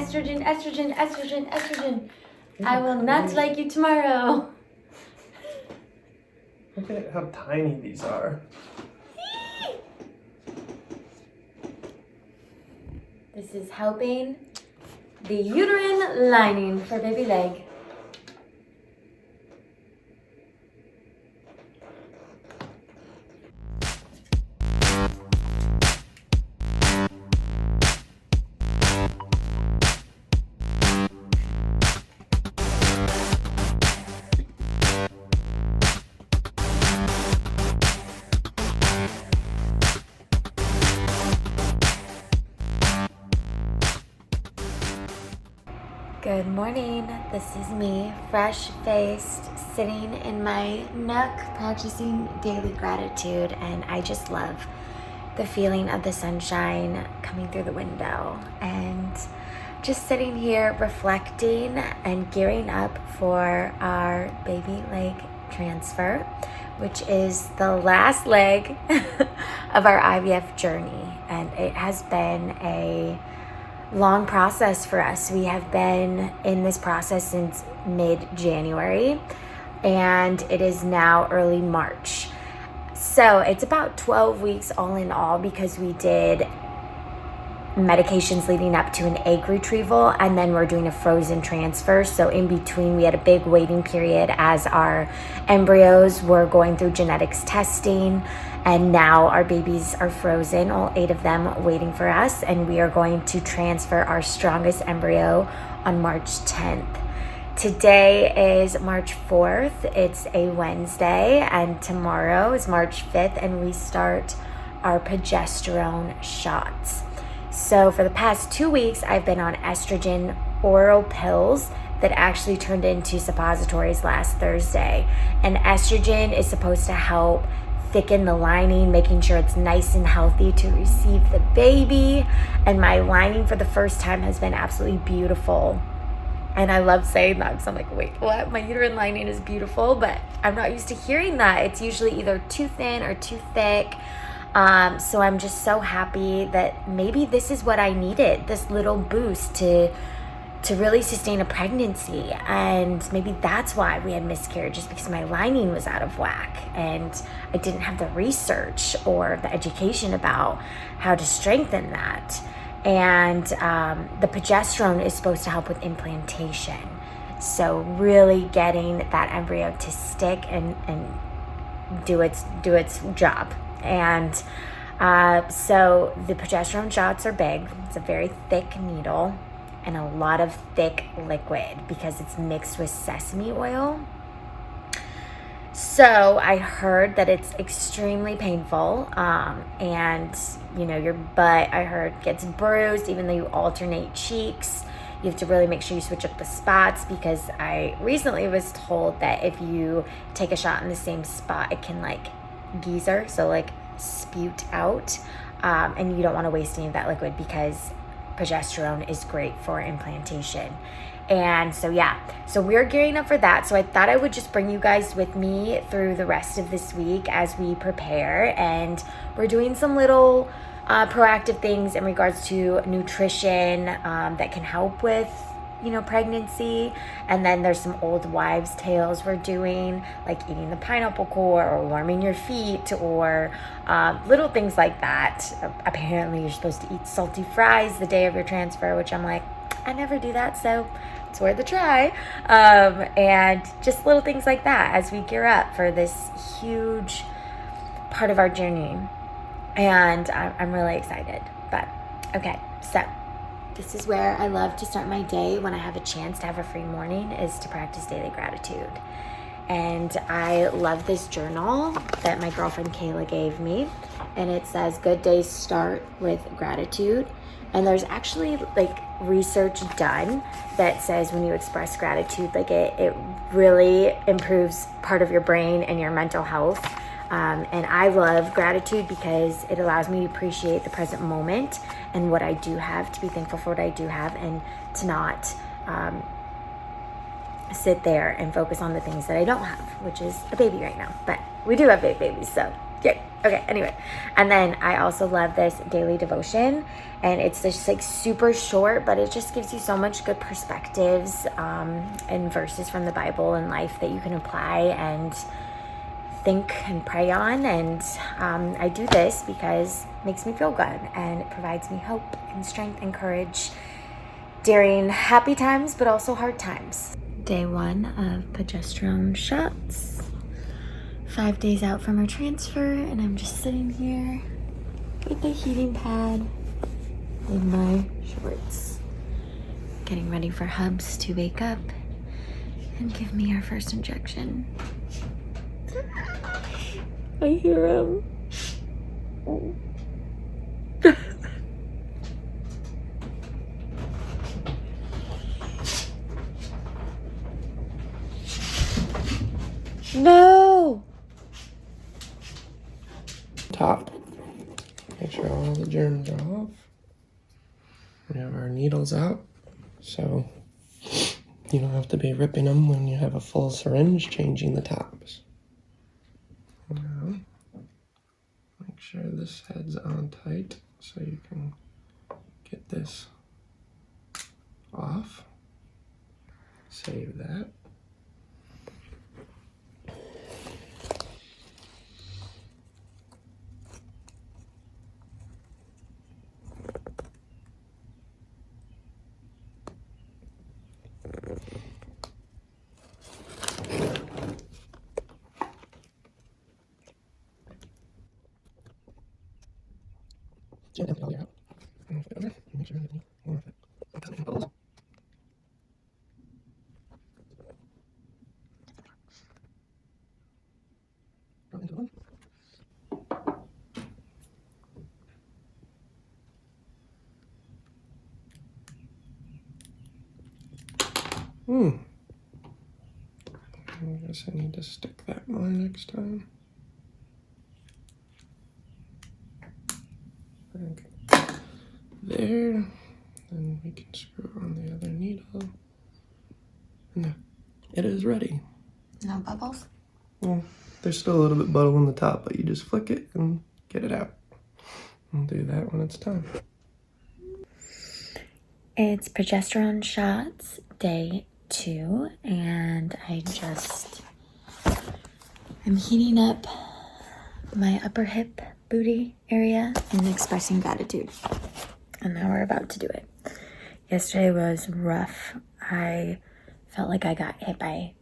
estrogen, estrogen, estrogen, estrogen. I will not like you tomorrow. Look at how tiny these are. This is helping the uterine lining for baby Legg. Good morning, this is me, fresh-faced, sitting in my nook, practicing daily gratitude, and I just love the feeling of the sunshine coming through the window, and just sitting here reflecting and gearing up for our baby leg transfer, which is the last leg of our IVF journey, and it has been a long process for us. We have been in this process since mid-January, and it is now early March. So it's about 12 weeks all in all, because we did medications leading up to an egg retrieval, and then we're doing a frozen transfer. So in between, we had a big waiting period as our embryos were going through genetics testing, and now our babies are frozen, all 8 of them waiting for us, and we are going to transfer our strongest embryo on March 10th. Today is March 4th, it's a Wednesday, and tomorrow is March 5th, and we start our progesterone shots. So for the past 2 weeks, I've been on estrogen oral pills that actually turned into suppositories last Thursday. And estrogen is supposed to help thicken the lining, making sure it's nice and healthy to receive the baby. And my lining for the first time has been absolutely beautiful. And I love saying that because I'm like, wait, what? My uterine lining is beautiful, but I'm not used to hearing that. It's usually either too thin or too thick. So I'm just so happy that maybe this is what I needed, this little boost to really sustain a pregnancy. And maybe that's why we had miscarriages, because my lining was out of whack and I didn't have the research or the education about how to strengthen that. And the progesterone is supposed to help with implantation. So really getting that embryo to stick and do its job. And so the progesterone shots are big. It's a very thick needle and a lot of thick liquid because it's mixed with sesame oil. So I heard that it's extremely painful, and your butt, I heard, gets bruised even though you alternate cheeks. You have to really make sure you switch up the spots, because I recently was told that if you take a shot in the same spot, it can geyser, so spute out, and you don't want to waste any of that liquid because progesterone is great for implantation. And so we're gearing up for that. So I thought I would just bring you guys with me through the rest of this week as we prepare, and we're doing some little proactive things in regards to nutrition that can help with pregnancy. And then there's some old wives' tales we're doing, like eating the pineapple core or warming your feet, or little things like that. Apparently you're supposed to eat salty fries the day of your transfer, which I'm like, I never do that, so it's worth a try. And just little things like that as we gear up for this huge part of our journey. And I'm really excited. But okay, so this is where I love to start my day when I have a chance to have a free morning, is to practice daily gratitude. And I love this journal that my girlfriend Kayla gave me, and it says good days start with gratitude. And there's actually research done that says when you express gratitude, it really improves part of your brain and your mental health. And I love gratitude because it allows me to appreciate the present moment and what I do have, to be thankful for what I do have, and to not sit there and focus on the things that I don't have, which is a baby right now. But we do have 8 babies, so Yay. Okay, anyway. And then I also love this daily devotion. And it's just like super short, but it just gives you so much good perspectives and verses from the Bible and life that you can apply and think and pray on. And I do this because it makes me feel good and it provides me hope and strength and courage during happy times, but also hard times. Day 1 of progesterone shots. 5 days out from her transfer, and I'm just sitting here with a heating pad in my shorts, getting ready for Hubs to wake up and give me our first injection. I hear him. No! Top. Make sure all the germs are off. We have our needles out, so you don't have to be ripping them when you have a full syringe changing the tops. Now, make sure this head's on tight so you can get this off. Save that. I guess I need to stick that more next time. Okay. There. Then we can screw on the other needle. And it is ready. No bubbles? Well, there's still a little bit bubble in the top, but you just flick it and get it out. We'll do that when it's time. It's progesterone shots, day 2, and I'm heating up my upper hip booty area and expressing gratitude. And now we're about to do it. Yesterday was rough. I felt like I got hit by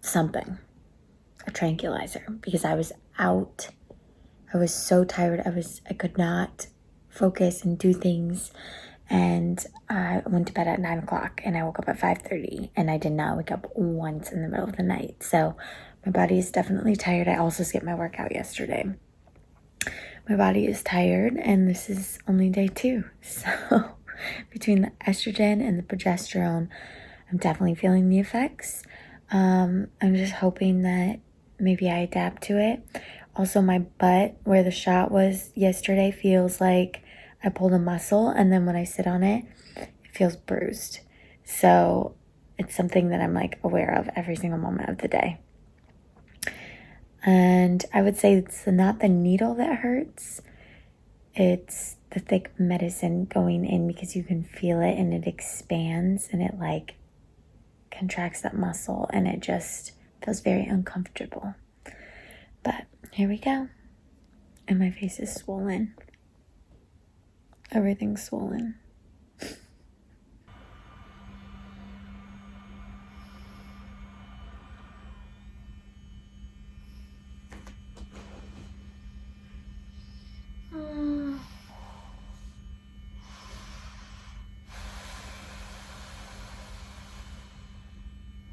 something, a tranquilizer, because I was out. I was so tired. I could not focus and do things. And I went to bed at 9 o'clock and I woke up at 5:30 and I did not wake up once in the middle of the night. So my body is definitely tired. I also skipped my workout yesterday. My body is tired and this is only day 2. So between the estrogen and the progesterone, I'm definitely feeling the effects. I'm just hoping that maybe I adapt to it. Also, my butt, where the shot was yesterday, feels like I pulled a muscle, and then when I sit on it, it feels bruised. So it's something that I'm like aware of every single moment of the day. And I would say it's not the needle that hurts. It's the thick medicine going in, because you can feel it and it expands and it like contracts that muscle and it just feels very uncomfortable. But here we go. And my face is swollen. Everything's swollen.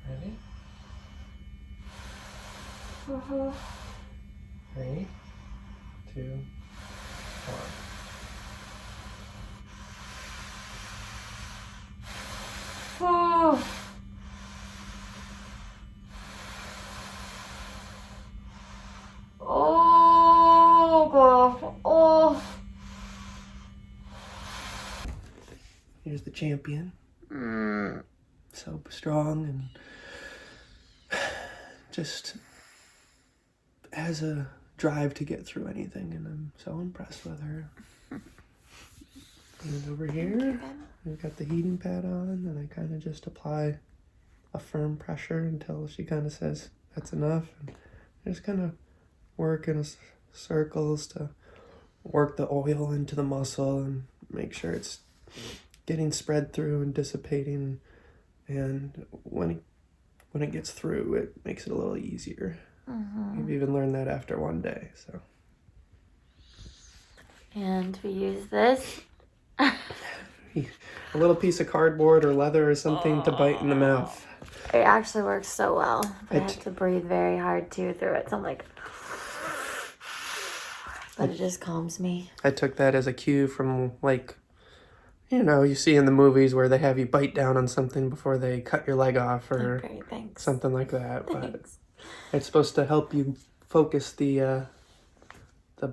Ready? 3, 2, 1. Oh. Oh God. Oh. Here's the champion. So strong and just has a drive to get through anything, and I'm so impressed with her. And over here, we've got the heating pad on, and I kind of just apply a firm pressure until she kind of says that's enough. And I just kind of work in circles to work the oil into the muscle and make sure it's getting spread through and dissipating. And when it gets through, it makes it a little easier. I've even learned that after one day. So. And we use this. A little piece of cardboard or leather or something to bite in the mouth. It actually works so well. I have to breathe very hard too through it. So I'm like, but it just calms me. I took that as a cue from, like, you know, you see in the movies where they have you bite down on something before they cut your leg off or something like that. But it's supposed to help you focus the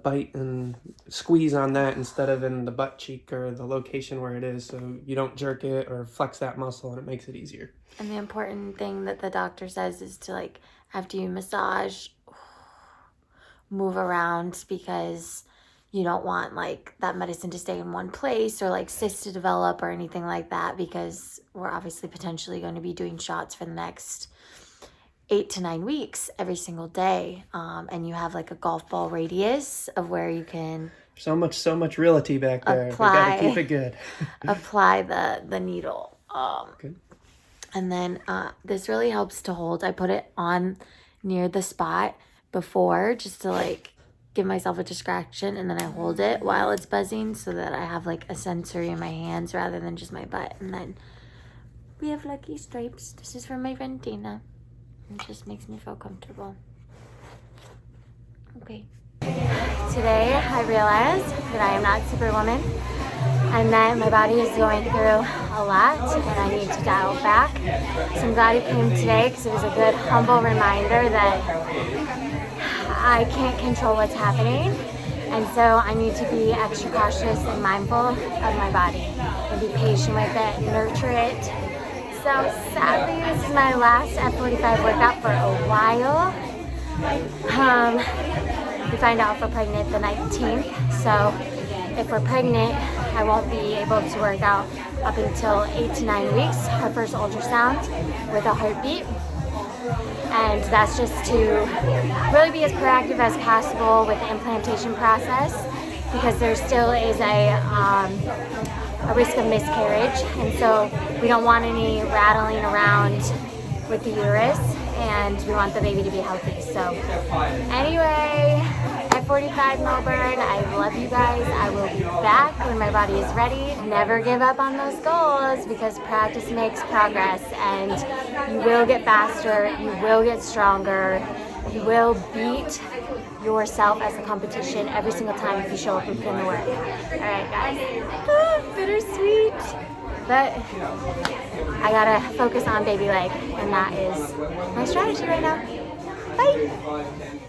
bite and squeeze on that instead of in the butt cheek or the location where it is, so you don't jerk it or flex that muscle, and it makes it easier. And the important thing that the doctor says is to, like, after you massage, move around, because you don't want, like, that medicine to stay in one place or, like, cysts to develop or anything like that, because we're obviously potentially going to be doing shots for the next 8 to 9 weeks every single day. And you have, like, a golf ball radius of where you can so much realty back there. We gotta keep it good. apply the needle. Good. And then this really helps to hold. I put it on near the spot before just to, like, give myself a distraction, and then I hold it while it's buzzing so that I have, like, a sensory in my hands rather than just my butt. And then we have lucky stripes. This is from my friend Dana. It just makes me feel comfortable. Okay. Today I realized that I am not Superwoman and that my body is going through a lot and I need to dial back. So I'm glad he came today because it was a good, humble reminder that I can't control what's happening. And so I need to be extra cautious and mindful of my body and be patient with it, nurture it. So sadly, this is my last F45 workout for a while. We find out if we're pregnant the 19th. So if we're pregnant, I won't be able to work out up until 8 to 9 weeks, our first ultrasound with a heartbeat. And that's just to really be as proactive as possible with the implantation process, because there still is a risk of miscarriage, and so we don't want any rattling around with the uterus, and we want the baby to be healthy. So anyway, at 45 Melbourne, I love you guys. I will be back when my body is ready. Never give up on those goals, because practice makes progress, and you will get faster, you will get stronger, you will beat yourself as a competition every single time if you show up and put in the work. All right, guys. Bittersweet. But I gotta focus on baby leg, and that is my strategy right now. Bye.